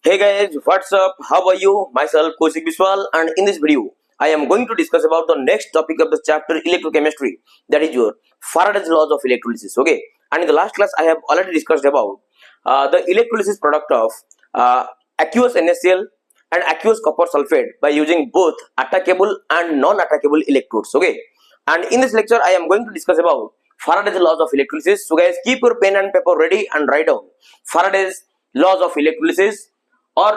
Hey guys, what's up? How are you? Myself Kaushik Biswal, and in this video, I am going to discuss about the next topic of the chapter electrochemistry, that is your Faraday's laws of electrolysis. Okay, and in the last class, I have already discussed about the electrolysis product of aqueous NaCl and aqueous copper sulfate by using both attackable and non-attackable electrodes. Okay, and in this lecture, I am going to discuss about Faraday's laws of electrolysis. So guys, keep your pen and paper ready and write down Faraday's laws of electrolysis or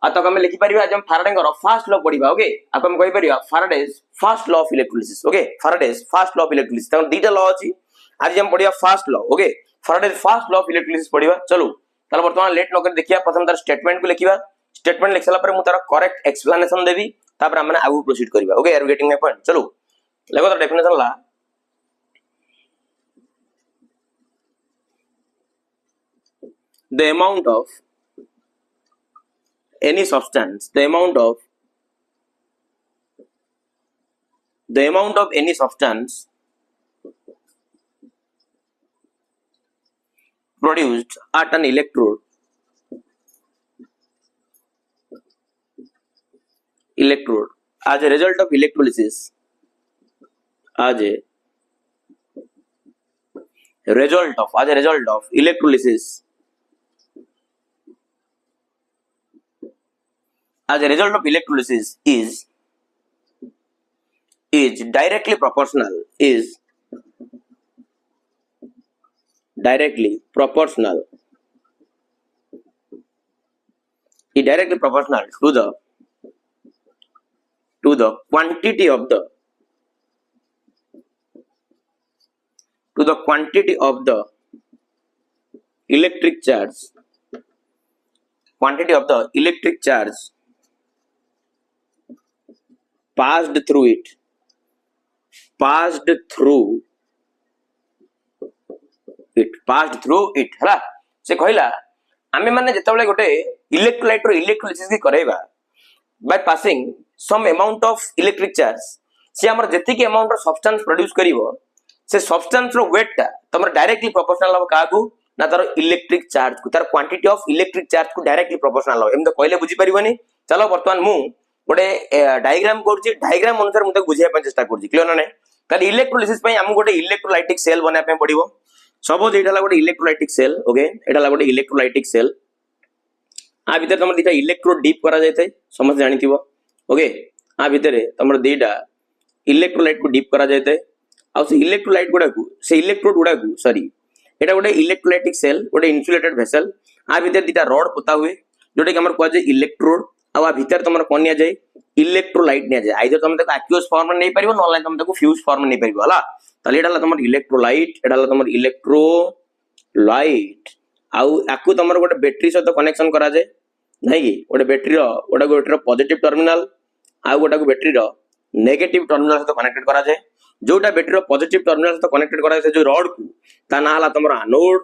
आता को हम लिखि परिबा आज हम Faraday को first law पढिबा okay आ को हम कहि परिबा Faraday's first law of electrolysis okay Faraday's first law of electrolysis त दुईटा लॉ अछि आज हम पढिबा first law okay Faraday's first law of electrolysis पढिबा चलो ताले वर्तमान लेट न कर देखिया प्रथम तार स्टेटमेंट को लिखिबा स्टेटमेंट लिखला पर मु तार करेक्ट एक्सप्लेनेशन देबी तापर हमने आगु प्रोसीड करबा okay are you getting my point चलो देखो तो डेफिनेशन ला the amount of any substance the amount of any substance produced at an electrode as a result of electrolysis as a result of electrolysis is directly proportional to the quantity of the electric charge passed through it हला से कहला आमे माने जेतबले गोटे electrolyte रो electrolysis की करैबा by passing some amount of electric charge से हमर जेति के अमाउंट ऑफ सब्सटेंस प्रोड्यूस करिवो से सब्सटेंस रो वेट ता तमर डायरेक्टली प्रोपोर्शनल हो कागु ना तार इलेक्ट्रिक चार्ज को तार क्वांटिटी ऑफ इलेक्ट्रिक चार्ज को डायरेक्टली प्रोपोर्शनल हो एम तो कहले बुझी परिबनी चलो वर्तमान मु गोटे डायग्राम करछि डायग्राम अनुसार मु तक बुझिया पे चेष्टा करछि क्लियर ना नै ताले इलेक्ट्रोलिसिस पई हम गोटे इलेक्ट्रोलाइटिक सेल बना पे पड़िबो सपोज एटाला गोटे इलेक्ट्रोलाइटिक सेल ओके एटाला गोटे इलेक्ट्रोलाइटिक सेल आ भीतर तमर दिटा इलेक्ट्रोड डीप करा जाय थाय समझ जानिथिबो ओके आ भीतर तमर दिटा इलेक्ट्रोलाइट को डीप करा जाय थाय आ से इलेक्ट्रोलाइट गुडा को सॉरी एटा गोटे इलेक्ट्रोलाइटिक सेल गोटे इन्सुलेटेड वेसल आ भीतर दिटा रॉड पोता हुए जोटे कि हमर को जे इलेक्ट्रोड आ भीतर तुम कौन नि जाए इलेक्ट्रोलाइट नि जाए आइदर तुम तक एक्वियस फॉर्म में नहीं परिबो नॉन तुम तक फ्यूज फॉर्म में नहीं परिबो हला ताले एडाला तुम इलेक्ट्रोलाइट एडाला तुम इलेक्ट्रोलाइट आउ आकु तुम गोटे बैटरी सहित कनेक्शन करा जाए नहीं कि गोटे बैटरी पॉजिटिव टर्मिनल आउ गोटे बैटरी नेगेटिव टर्मिनल सहित कनेक्टेड करा जाए जोटा बैटरी पॉजिटिव टर्मिनल सहित कनेक्टेड करा जाए जो रॉड को ता ना हला तुम एनोड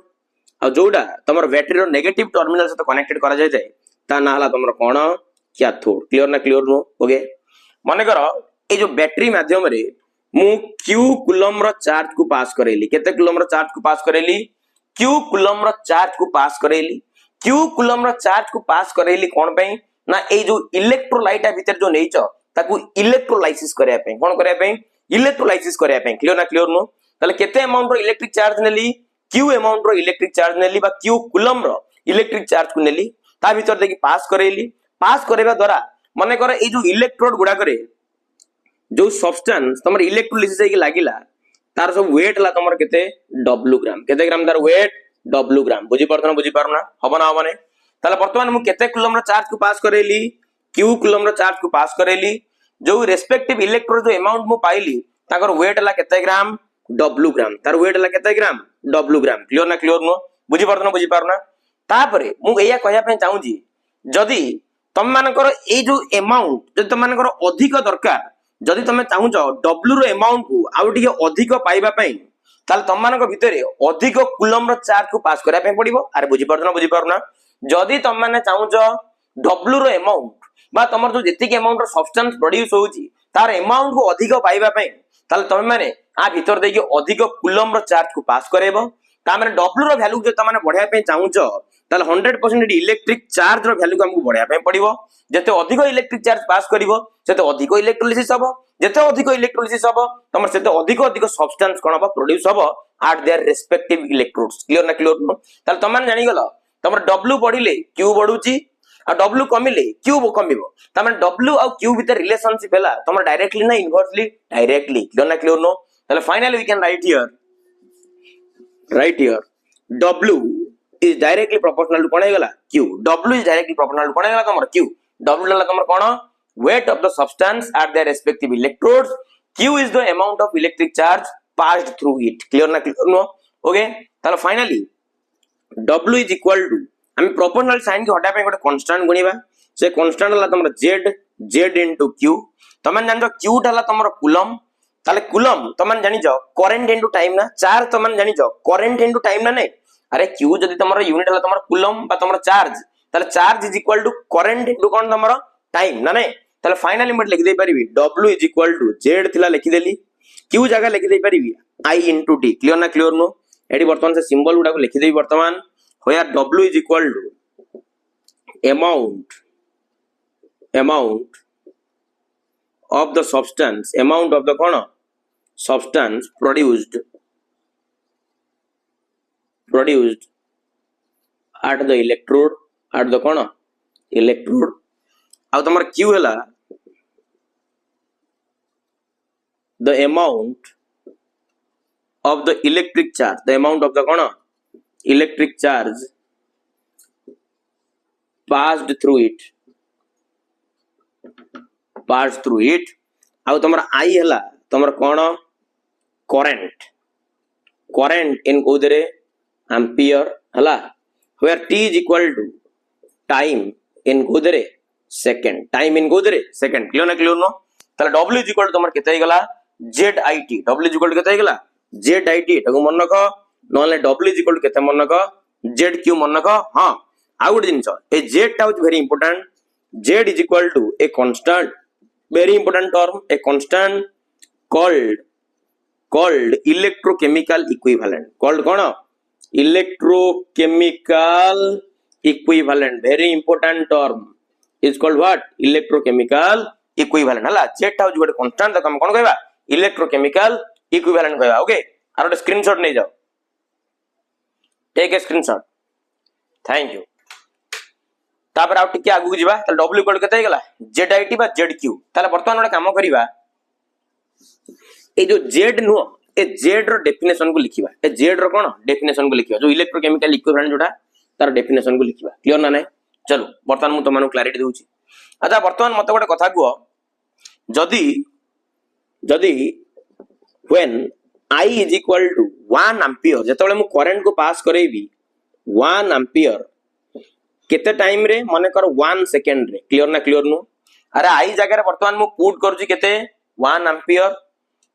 आ जोटा तुम बैटरी नेगेटिव टर्मिनल सहित कनेक्टेड करा जाए ता ना हला तुम कोन कैथोड क्लियर ना क्लियर नो ओके माने करो ए जो बैटरी माध्यम रे मु q कूलम रो चार्ज को पास करेली केते कूलम रो चार्ज को पास करेली q कूलम रो चार्ज को पास करेली q कूलम रो चार्ज को पास करेली कोन पे ना ए जो इलेक्ट्रोलाइट भीतर जो नेइछ ताकू इलेक्ट्रोलाइसिस करया पे कोन करया पे इलेक्ट्रोलाइसिस करया पे क्लियर ना क्लियर नो तले केते अमाउंट रो इलेक्ट्रिक चार्ज नेली q अमाउंट रो इलेक्ट्रिक चार्ज नेली बा q कूलम रो इलेक्ट्रिक चार्ज को नेली ता भीतर देखि पास करेली पास करबा द्वारा माने कर ए जो इलेक्ट्रोड गुडा करे जो सब्सटेंस तमर इलेक्ट्रोलिसिस के लागिला तार सब वेट ला तमर केते w ग्राम केते ग्राम तार वेट w ग्राम बुझी पारना हबना हबने ताले वर्तमान मु केते कूलम रो चार्ज को पास करेली q कूलम रो चार्ज को पास करेली जो रेस्पेक्टिव इलेक्ट्रोड जो अमाउंट मु पाइली ताकर वेट ला केते ग्राम w ग्राम तार वेट ला केते ग्राम w ग्राम क्लियर ना क्लियर नो बुझी पारना तापरे मु एया कहया पे चाहू जी जदी तुम मानकर ए जो अमाउंट जदि तुम मानकर अधिक दरकार जदि तुम चाहू डब्ल्यू रो अमाउंट को आउ टिके अधिक पाइबा पई ताल तुम मानक भितरे अधिक कूलम रो चार्ज को पास करा पे पड़िबो अरे बुझी पारुना जदि तुम माने चाहू डब्ल्यू रो अमाउंट बा तुम जो जेतिक अमाउंट रो सब्सटेंस प्रोड्यूस होउची तार अमाउंट को अधिक पाइबा पई ताल तुम माने आ भीतर देके अधिक कूलम रो चार्ज को पास करेबो ता माने डब्ल्यू रो वैल्यू जो तुम माने बढ़ाया पे चाहू ताले 100% इलेक्ट्रिक चार्ज रो वैल्यू को हमको बढ़ाया पे पड़िबो जते अधिक इलेक्ट्रिक चार्ज पास करिवो सेते अधिक इलेक्ट्रोलिसिस हबो जते अधिक इलेक्ट्रोलिसिस हबो तमर सेते अधिक अधिक सब्सटेंस कोन हबो प्रोड्यूस हबो eight their respective electrodes clear ना क्लियर नो ताले तमन जानि गलो तमर W बढ़िले Q बढ़ुची आ W कमिले Q कमिबो तमन W आ Q भीतर रिलेशनशिप हैला तमर डायरेक्टली ना इनवर्सली डायरेक्टली क्लियर ना क्लियर नो ताले finally we can write here W is directly proportional to कोन हेगला Q W is directly proportional to कोन हेगला तमर Q W डला तमर कोन weight of the substance at their respective electrodes Q is the amount of electric charge passed through it clear na clear no okay ताले finally W is equal to हम proportional sign के हटा पे गोटे constant गुणीबा से constant हला तमर Z into Q तमन जान जो Q डला तमर कूलम ताले कूलम तमन जानि जो करंट इनटू टाइम ना चार्ज तमन जानि जो करंट इनटू टाइम ना नहीं अरे Q जदि तमरो यूनिट हला तमरो कूलम बा तमरो चार्ज ताले charge is equal to current into कोन तमरो टाइम ना नहीं ताले फाइनली मत लिख दे परिबी W is equal to Z थिला लिखि देली Q जगह लिखि दे परिबी I into T क्लियर ना क्लियर नो एडी वर्तमान से सिंबल गुडा को लिखि देबी वर्तमान where W is equal to amount of the substance amount of the कोन substance produced at the electrode cone electrode आ तमर Q हला the amount of the electric charge the amount of the cone electric charge passed through it आ तमर I हला तमर कोन current in Kodre ampere हला where T is equal to time in Kodre second clear ना clear no ताले W is equal to तमर केते गला ZIT W is equal to केते गला ZIT ताको मन रखो नले W is equal to केते मन रखो ZQ मन रखो हां आ गुड जिंस ए Z टा is very important Z is equal to a constant very important term a constant called electrochemical equivalent called kono electrochemical equivalent very important term is called what electrochemical equivalent hala Z टा is constant त हम कोन कहबा electrochemical equivalent कहबा okay आर ओटे screenshot नै जाओ take a screenshot thank you तापर आउ टिके आगु जिबा त W इक्वल केते गेला ZIT बा ZQ ताले वर्तमान ओटे काम करिबा ए जो Z नो ए Z रो डेफिनेशन को लिखिबा ए Z रो कोन डेफिनेशन को लिखिबा जो इलेक्ट्रोकेमिकल इक्विवेलेंट जोटा तार डेफिनेशन को लिखिबा क्लियर ना नै चलो वर्तमान मु तमानु क्लैरिटी देउची अच्छा वर्तमान मते गोटे कथा को जदी when I is equal to 1 ampere जेतबेले मु करंट को पास करेबी 1 ampere केते टाइम रे माने कर 1 सेकंड रे क्लियर ना क्लियर नु अरे I जगह रे वर्तमान मु पुट करछि केते 1 ampere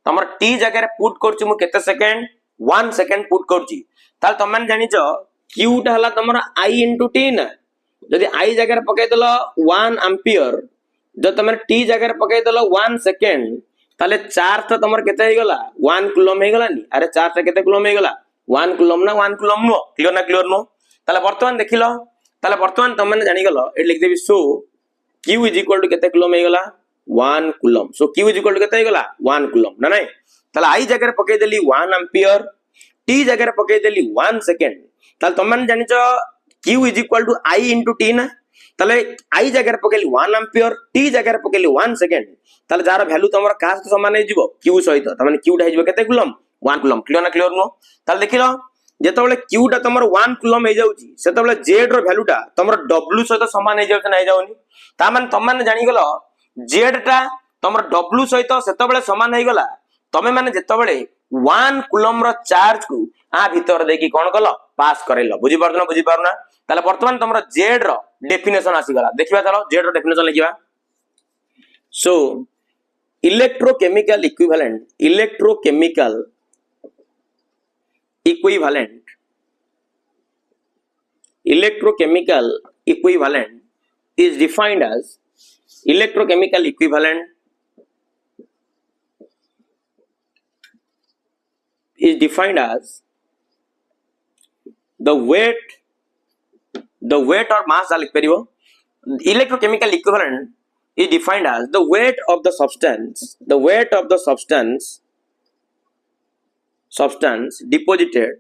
तमर T जगह रे पुट करछि मु केते सेकंड 1 सेकंड पुट करछि ताल तमन जानि छ Q टा हला तमर I into T ना जदि I जगह रे पकै देलो 1 ampere जो तमर T जगह रे पकै देलो 1 सेकंड ताले चार्ज तो तमर केते हे गला 1 कूलम हे गला नी अरे चार्ज ता केते कूलम हे गला 1 कूलम ना 1 कूलम नो क्लियर नो ताले वर्तमान देखिलो ताले वर्तमान तमने जानि गलो ए लिख देबी so Q is equal to केते कूलम हे गला 1 coulomb so Q is equal to केते हे गला 1 कूलम ना नहीं ताले I जगह रे पकै देली 1 एंपियर T जगह रे पकै देली 1 सेकंड ताले तमने जानि छ Q is equal to I into T ना ताले I जगह रे पकेली 1 एंपियर T जगह रे पकेली 1 सेकंड ताले जार वैल्यू तमरा कास समान हे जिवो Q सहित तमाने Q ढाई जिवो केते कूलम 1 कूलम क्लियर ना क्लियर नो ताले देखिलो जेतबेले Q टा तमर 1 कूलम हे जाउची सेतबेले Z रो वैल्यू टा तमर W सहित समान हे जाउछ नै जाउनी ता माने तमाने जानि गेलो Z टा तमर W सहित सेतबेले समान हे गला तमे माने जेतबेले 1 कूलम रो चार्ज को आ भीतर देखि कोन कलो पास करेलो बुझि पारना ताले वर्तमान तमर Z रो डेफिनेशन आसी गला देखिबा चलो Z रो डेफिनेशन लिखिबा so electrochemical equivalent is defined as the weight the weight or mass लिख परिबो electrochemical equivalent is defined as the weight of the substance deposited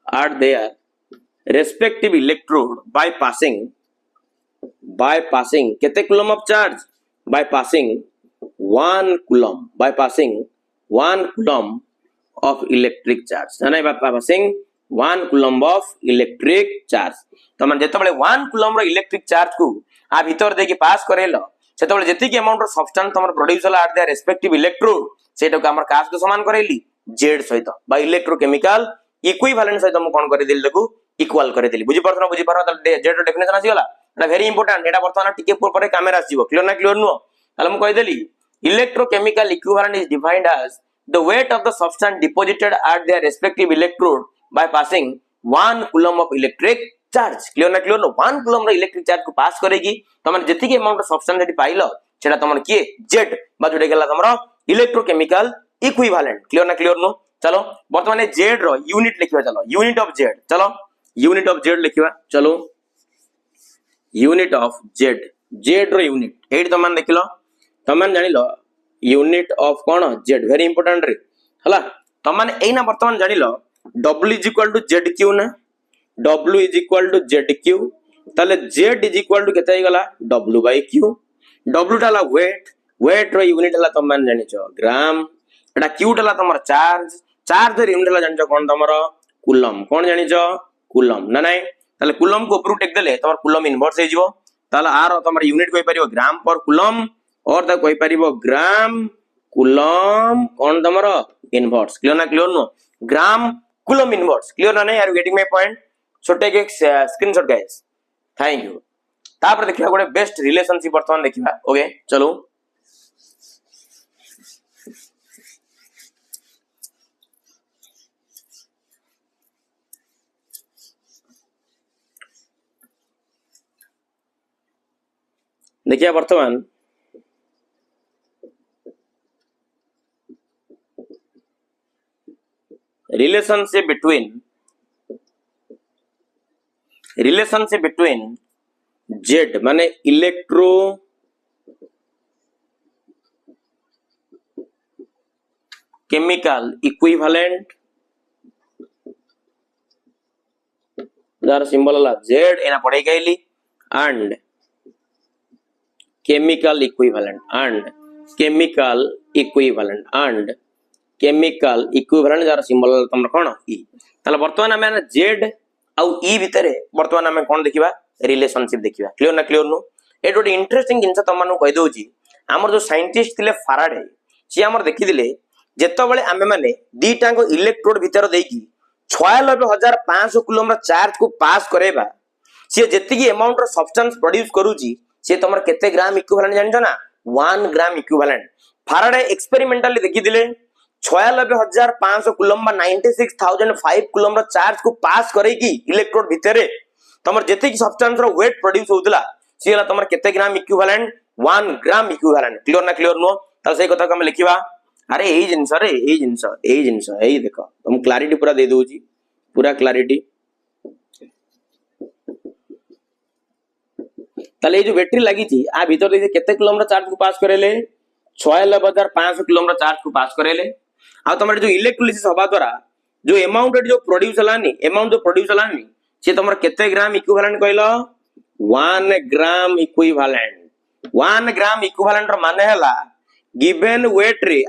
at their respective electrode by passing kete coulomb of charge by passing 1 coulomb of electric charge by passing 1 coulomb of electric charge तो man जेतबेले 1 coulomb रो electric charge को आ भीतर देकी पास करेलो सेतबेले जेति के amount रो substance तमर produce होला at the respective electrode सेटा को हमर कास को समान करेली z सहित बा इलेक्ट्रोकेमिकल इक्विवेलेंट सहित हम कोन करे देली देखु इक्वल करे देली बुझी परथना z रो डेफिनेशन आसी होला एटा वेरी इंपोर्टेंट एटा वर्तमान टिके पर कैमरा आसीबो क्लियर ना क्लियर नो ताले हम कहि देली electrochemical equivalent is defined as the weight of the substance deposited at their respective electrode by passing 1 coulomb of electric charge clear na 1 coulomb ro electric charge को पास करेगी तमन जति के amount substance eighty pilo सेटा तमन किए z बा जोडे गेला तमरो electrochemical equivalent clear na no चलो वर्तमान z रो यूनिट लिखिबा चलो यूनिट ऑफ z चलो यूनिट ऑफ z लिखिबा चलो यूनिट ऑफ z रो यूनिट एट तमन देखिलो तमन जानिलो यूनिट ऑफ कोन z वेरी इंपोर्टेंट रे हला तमन एना वर्तमान जानिलो w = zq ना w = zq ताले z = केते गला w/q w टाला वेट रो यूनिट हला तमन जानिचो ग्राम एटा q टाला तमर चार्ज रो यूनिट हला जानिचो कोन तमर कूलम कोन जानिचो कूलम ना नाही ताले कूलम को ऊपर टेक देले तमर कूलम इनवर्स हे जिवो ताले आर तमर यूनिट कोइ परिबो ग्राम पर कूलम और ता कोइ परिबो ग्राम कूलम कोन तमर इनवर्स क्लियर ना clear no gram coulomb inverse clear ना नहीं are you getting my point so take a screenshot guys thank you तापर देखिबा गोटे बेस्ट रिलेशनशिप वर्तमान देखिबा ओके चलो देखिए वर्तमान relationship between Z माने electro chemical equivalent jar symbol होला Z एना पढ़े गईली and chemical equivalent jar symbol तमर कोन ई ताला वर्तमान हमें z आउ ई भितरे वर्तमान हमें कोन देखिबा रिलेशनशिप देखिबा क्लियर ना क्लियर नो एट गोटे इंटरेस्टिंग जिंस तमनु कहि दोची हमर जो साइंटिस्ट थिले फाराडे सी हमर देखि दिले जेतबेले हमें माने दीटा को इलेक्ट्रोड भितर देकी 96500 कूलम रा चार्ज को पास करेबा सी जेति की अमाउंट रो सब्सटेंस प्रोड्यूस करूची से तमर केते ग्राम इक्विवेलेंट जानछो ना 1 ग्राम इक्विवेलेंट फाराडे एक्सपेरिमेंटली देखि दिले 96500 कूलम 96005 कूलम रो चार्ज को पास करेगी इलेक्ट्रोड भितरे तमर जेते की सब्सटेंस रो वेट प्रोड्यूस होतला सेला तमर केते gram equivalent 1 gram equivalent clear ना क्लियर नो त सेही कथा हम लिखिबा अरे एई जिंस एई देखो तुम क्लैरिटी पूरा दे दोजी पूरा क्लैरिटी ताले जो बैटरी लगी थी आ भीतर देखिए केते कूलम रो चार्ज को पास करेले 96500 कूलम रो चार्ज को पास करेले आ तमर जो इलेक्ट्रोलिसिस होबा द्वारा जो अमाउंट जो प्रोड्यूस हलानी से तमर केते ग्राम इक्विवेलेंट कहलो 1 ग्राम इक्विवेलेंट 1 ग्राम इक्विवेलेंट रो माने हला गिवन वेट रे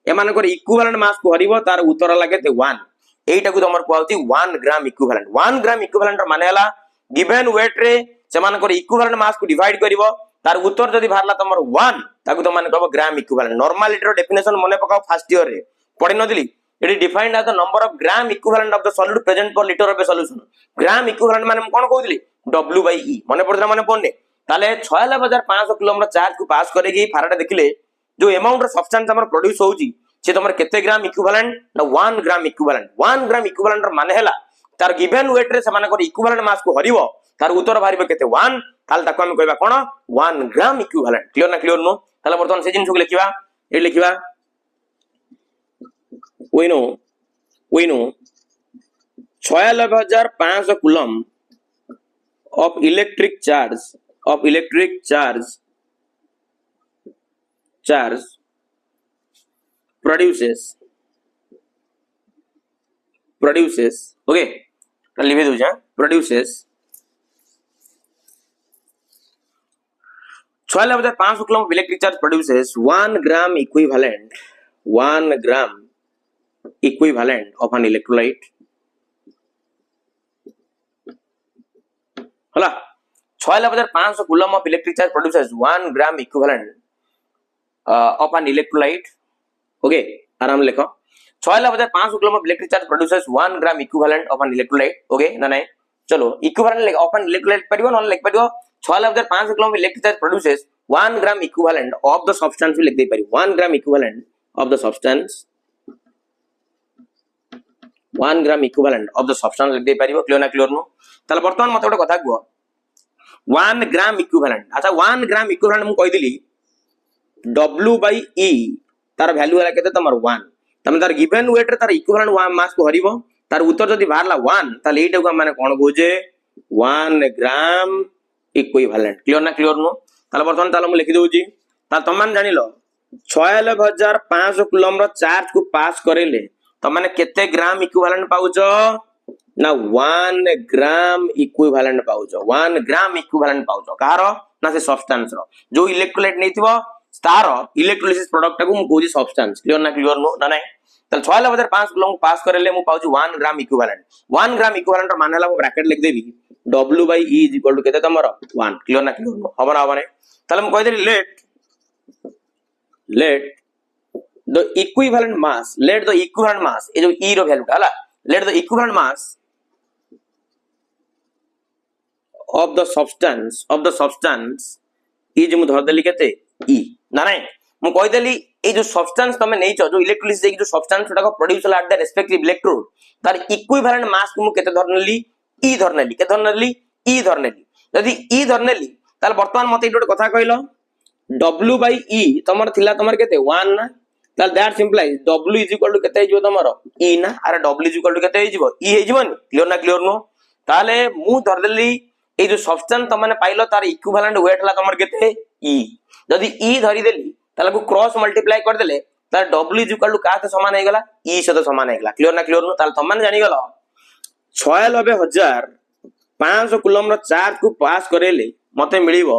एमान को इक्विवेलेंट मास को हरिबो तार उत्तर लागेते 1 एटा को तमर कहउती 1 ग्राम इक्विवेलेंट 1 ग्राम इक्विवेलेंट रो माने हला गिवन वेट रे सेमान को इक्विवेलेंट मास को डिवाइड करिवो तार उत्तर जदी भारला तमर 1 ताकू तो माने कहबो ग्राम इक्विवेलेंट नॉर्मलिटी रो डेफिनेशन मने पकाओ फर्स्ट ईयर रे पढि नदिली it is defined as the number of gram equivalent of the solid present per litre of a solution gram equivalent माने कोन कहउतली W/E मने पड़ला माने पड़ने ताले 96500 कूलम रो चार्ज को पास करेगी फाराडे देखिले जो अमाउंट रो सब्सटेंस हमर प्रोड्यूस होउची से तमर केते ग्राम इक्विवेलेंट ना 1 ग्राम इक्विवेलेंट रो माने हैला तार गिवन वेट रे समान को इक्विवेलेंट मास को हरिवो तार उत्तर बाहर केते 1 ताल ताको हम कहबा कोन 1 ग्राम इक्विवेलेंट क्लियर ना क्लियर नो ताले बर्तमान से जिन को लिखिबा ए लिखिबा we know 96,500 coulomb of electric charge produces okay लिखे दो produces 96,500 coulomb of electric charge produces 1 gram equivalent of an electrolyte हला 96,500 coulomb of electric charge produces 1 gram equivalent of an electrolyte okay आराम लिखो 96,500 coulomb of electric charge produces 1 gram equivalent of an electrolyte okay ना नहीं चलो equivalent लिख of an electrolyte परियो न लिख परियो 96,500 coulomb of electric charge produces 1 gram equivalent of the substance लिख दे परियो 1 gram equivalent of the substance 1 gram equivalent of the substance लिख दे परियो क्लियर ना क्लियर नो ताले वर्तमान मते गोटे कथा को 1 gram equivalent अच्छा 1 gram equivalent मु कहि दिली W by E तार वैल्यू हला केते तमर 1 तमे तार गिवन वेट रे तार इक्विवेलेंट मास को हरिबो तार उत्तर जदी बाहरला 1 ताले एटा को माने कोन गोजे 1 ग्राम इक्विवेलेंट क्लियर ना क्लियर नो ताले वर्तमान ताले मु लिखि दोउची ताले तमान जानिलो 96,500 कूलम रो चार्ज को पास करेले तमाने केते ग्राम इक्विवेलेंट पाउचो ना 1 ग्राम इक्विवेलेंट पाउचो 1 ग्राम इक्विवेलेंट पाउचो कार ना से सब्सटेंस रो जो इलेक्ट्रोलाइट नेथिबो तार इलेक्ट्रोलिसिस प्रोडक्ट को मु कोजी सब्सटेंस क्लियर ना ना नहीं तल 96,500 कूलम पास करेले मु पाउचो 1 ग्राम इक्विवेलेंट 1 ग्राम इक्विवेलेंट रो मानेला मु ब्रैकेट लिख देबी W by E is equal to केते तमरो 1 क्लियर ना हबो ना हबने तले मु कहि देली let the equivalent mass ये जो E रो वैल्यू हला let the equivalent mass of the substance is मु धर देली केते E ना नहीं मु कहि देली ए जो सब्सटेंस तमे नै छ जो इलेक्ट्रोलिसिस जो सब्सटेंस छोटा को प्रोड्यूस होला एट द रेस्पेक्टिव इलेक्ट्रोड तार इक्विवेलेंट मास को मु केते धरनेली E धरनेली के धरनेली E धरनेली यदि E धरनेली ताल वर्तमान मते एटा कथा कहिलो W by E तमर थिला तमर केते 1 ना ताल that सिंपलाइज W is equal to केते हिजो तमरो E ना अरे W is equal to केते हिजो E हिजोनी क्लियर नो ताले मु धरदेली ए जो सब्सटेंस तमने पाइलो तार इक्विवेलेंट वेट हला तमर केते E यदि E धरि देली ताले को क्रॉस मल्टीप्लाई कर देले तार W is equal to काते समान हे गेला E सहित समान हे गेला क्लियर नो ताले तमने जानि गेलो 96,500 कूलम रो चार्ज को पास करेले मते मिलिबो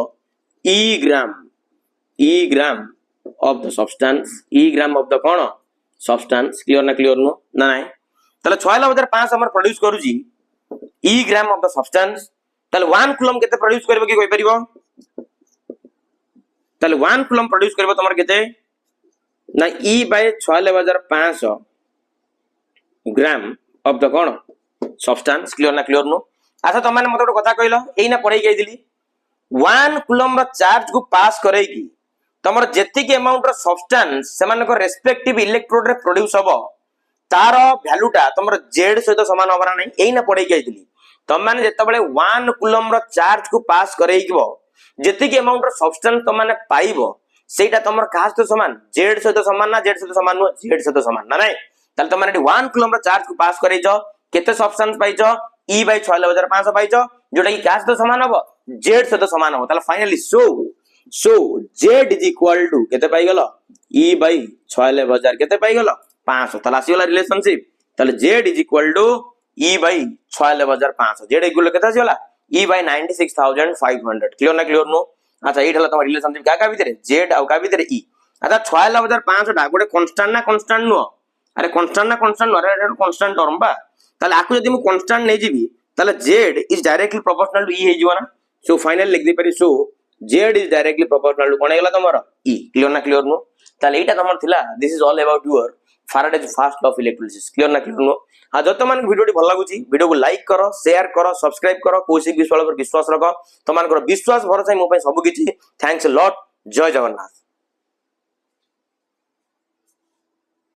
E gram of the substance E gram of the कोन substance क्लियर नो ना नहीं ताले 96,500 हमर प्रोड्यूस करूजी E gram of the substance ताले 1 कूलम केते प्रोड्यूस करबो कि कोइ परिबो ताले 1 कूलम प्रोड्यूस करबो तमर केते ना E by 96,500 gram of the कोन substance क्लियर नो अच्छा तमाने मते गोटे कथा कहिलो एइना पढै गई दिली 1 कूलम रो चार्ज को पास करै की तमर जेति के अमाउंट रो सब्सटेंस सेमान को रेस्पेक्टिव इलेक्ट्रोड रे प्रोड्यूस हबो तार वैल्यूटा तमर Z सहित समान होबरा नै एइना पढै गई दिली तमाने जेते बेले 1 कूलम रो चार्ज को पास करै कीबो जेति के अमाउंट रो सब्सटेंस तमाने पाइबो सेटा तमर कास तो समान Z सहित समान ना Z सहित समान नो Z सहित समान ना नै ताल तमाने 1 कूलम रो चार्ज को पास करै जो केते सब्सटेंस पाइचो E by 96,500 पाइचो जोटा की कास तो समान हबो Z सहित समान हबो ताल finally so Z is equal to केते पाइ गेलो E by 96,000 केते पाइ गेलो 500 ताल आसी वाला रिलेशनशिप ताल Z is equal to E by 96,500 Z equal केते आसी वाला E by 96,500 क्लियर नो अच्छा एट हला तम रिलेशनशिप का भीतर Z आ का भीतर E अच्छा 96,500 टा गोटे कांस्टेंट ना कांस्टेंट नो अरे कांस्टेंट ना कांस्टेंट नो अरे कांस्टेंट टर्म बा ताले आकु जदी मु कांस्टेंट नै जीबी ताले Z is directly proportional to E हे जीवा ना सो फाइनल लिख दे परी सो Z is directly proportional to कोन हेला तमरो E क्लियर नो ताले एटा तमर थिला this is all about your Faraday's first law of electrolysis clear नो आ जत मान वीडियो टी भल लागुची वीडियो को लाइक करो शेयर करो सब्सक्राइब करो कौशिक विश्वास पर विश्वास रखो तमान विश्वास भरोसा मो पे सब किछि थैंक्स अ लॉट जय जगन्नाथ।